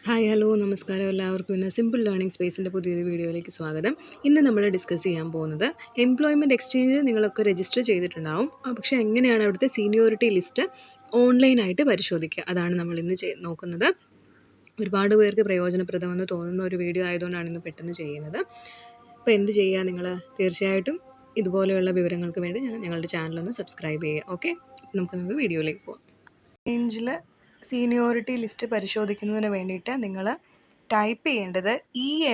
Hi hello നമസ്കാരം എല്ലാവർക്കും. ഇന്ന് സിമ്പിൾ ലേണിംഗ് സ്പേസിൻ്റെ പുതിയൊരു വീഡിയോയിലേക്ക് സ്വാഗതം. ഇന്ന് നമ്മൾ ഡിസ്കസ് ചെയ്യാൻ പോകുന്നത് എംപ്ലോയ്മെൻറ്റ് എക്സ്ചേഞ്ചിൽ നിങ്ങളൊക്കെ രജിസ്റ്റർ ചെയ്തിട്ടുണ്ടാവും. പക്ഷേ എങ്ങനെയാണ് അവിടുത്തെ സീനിയോറിറ്റി ലിസ്റ്റ് ഓൺലൈനായിട്ട് പരിശോധിക്കുക, അതാണ് നമ്മൾ ഇന്ന് നോക്കുന്നത്. ഒരുപാട് പേർക്ക് പ്രയോജനപ്രദമെന്ന് തോന്നുന്ന ഒരു വീഡിയോ ആയതുകൊണ്ടാണ് ഇന്ന് പെട്ടെന്ന് ചെയ്യുന്നത്. അപ്പോൾ എന്ത് ചെയ്യുക, നിങ്ങൾ തീർച്ചയായിട്ടും ഇതുപോലെയുള്ള വിവരങ്ങൾക്ക് വേണ്ടി ഞങ്ങളുടെ ചാനലൊന്ന് സബ്സ്ക്രൈബ് ചെയ്യുക. ഓക്കെ, നമുക്ക് വീഡിയോയിലേക്ക് പോകാം. എക്സ്ചേഞ്ചിൽ സീനിയോറിറ്റി ലിസ്റ്റ് പരിശോധിക്കുന്നതിന് വേണ്ടിയിട്ട് നിങ്ങൾ ടൈപ്പ് ചെയ്യേണ്ടത്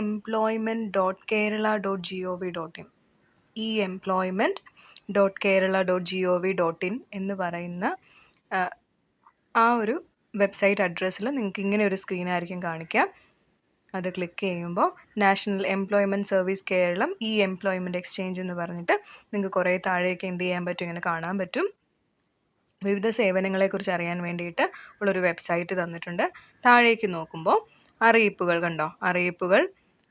employment.kerala.gov.in employment.kerala.gov.in എന്ന് പറയുന്ന ആ ഒരു വെബ്സൈറ്റ് അഡ്രസ്സിൽ നിങ്ങൾക്ക് ഇങ്ങനെ ഒരു സ്ക്രീനായിരിക്കും കാണിക്കുക. അത് ക്ലിക്ക് ചെയ്യുമ്പോൾ national employment service Keralam employment exchange എന്ന് പറഞ്ഞിട്ട് നിങ്ങൾക്ക് കുറേ താഴേക്ക് എന്ത് ചെയ്യാൻ പറ്റും, ഇങ്ങനെ കാണാൻ പറ്റും. വിവിധ സേവനങ്ങളെക്കുറിച്ച് അറിയാൻ വേണ്ടിയിട്ട് ഉള്ളൊരു വെബ്സൈറ്റ് തന്നിട്ടുണ്ട്. താഴേക്ക് നോക്കുമ്പോൾ അറിയിപ്പുകൾ കണ്ടോ, അറിയിപ്പുകൾ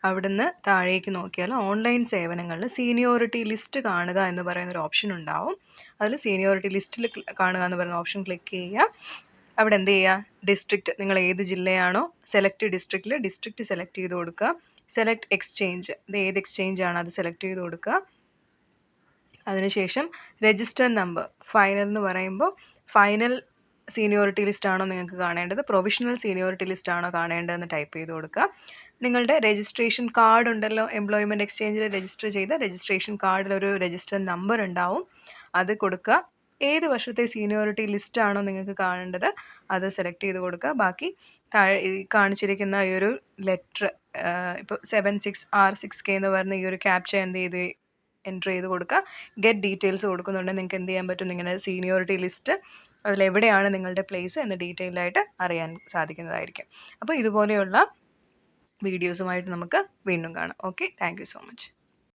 അവിടുന്ന് താഴേക്ക് നോക്കിയാൽ ഓൺലൈൻ സേവനങ്ങളിൽ സീനിയോറിറ്റി ലിസ്റ്റ് കാണുക എന്ന് പറയുന്നൊരു ഓപ്ഷൻ ഉണ്ടാവും. അതിൽ സീനിയോറിറ്റി ലിസ്റ്റിൽ കാണുക എന്ന് പറയുന്ന ഓപ്ഷൻ ക്ലിക്ക് ചെയ്യുക. അവിടെ എന്ത് ചെയ്യുക, ഡിസ്ട്രിക്റ്റ്, നിങ്ങൾ ഏത് ജില്ലയാണോ സെലക്ട് ഡിസ്ട്രിക്റ്റിൽ ഡിസ്ട്രിക്റ്റ് സെലക്ട് ചെയ്ത് കൊടുക്കുക. സെലക്ട് എക്സ്ചേഞ്ച്, ഇത് ഏത് എക്സ്ചേഞ്ച് ആണ് അത് സെലക്ട് ചെയ്ത് കൊടുക്കുക. അതിനുശേഷം രജിസ്റ്റർ നമ്പർ ഫൈനൽ എന്ന് പറയുമ്പോൾ ഫൈനൽ സീനിയോറിറ്റി ലിസ്റ്റ് ആണോ നിങ്ങൾക്ക് കാണേണ്ടത്, പ്രൊവിഷണൽ സീനിയോറിറ്റി ലിസ്റ്റ് ആണോ കാണേണ്ടതെന്ന് ടൈപ്പ് ചെയ്ത് കൊടുക്കുക. നിങ്ങളുടെ രജിസ്ട്രേഷൻ കാർഡ് ഉണ്ടല്ലോ, എംപ്ലോയ്മെൻറ്റ് എക്സ്ചേഞ്ചിൽ രജിസ്റ്റർ ചെയ്ത രജിസ്ട്രേഷൻ കാർഡിലൊരു രജിസ്റ്റർ നമ്പർ ഉണ്ടാവും, അത് കൊടുക്കുക. ഏത് വർഷത്തെ സീനിയോറിറ്റി ലിസ്റ്റ് ആണോ നിങ്ങൾക്ക് കാണേണ്ടത് അത് സെലക്ട് ചെയ്ത് കൊടുക്കുക. ബാക്കി കാണിച്ചിരിക്കുന്ന ഈ ഒരു ലെറ്റർ, ഇപ്പോൾ 76R6K എന്ന് പറയുന്ന ഈ ഒരു ക്യാപ്ച എന്ത് ചെയ്ത് എൻ്റർ ചെയ്ത് കൊടുക്കുക. ഗെറ്റ് ഡീറ്റെയിൽസ് കൊടുക്കുന്നുണ്ടെങ്കിൽ നിങ്ങൾക്ക് എന്ത് ചെയ്യാൻ പറ്റും, നിങ്ങളുടെ സീനിയോറിറ്റി ലിസ്റ്റ് അതിലെവിടെയാണ് നിങ്ങളുടെ പ്ലേസ് എന്ന് ഡീറ്റെയിൽ ആയിട്ട് അറിയാൻ സാധിക്കുന്നതായിരിക്കും. അപ്പോൾ ഇതുപോലെയുള്ള വീഡിയോസുമായിട്ട് നമുക്ക് വീണ്ടും കാണാം. Okay, thank you so much.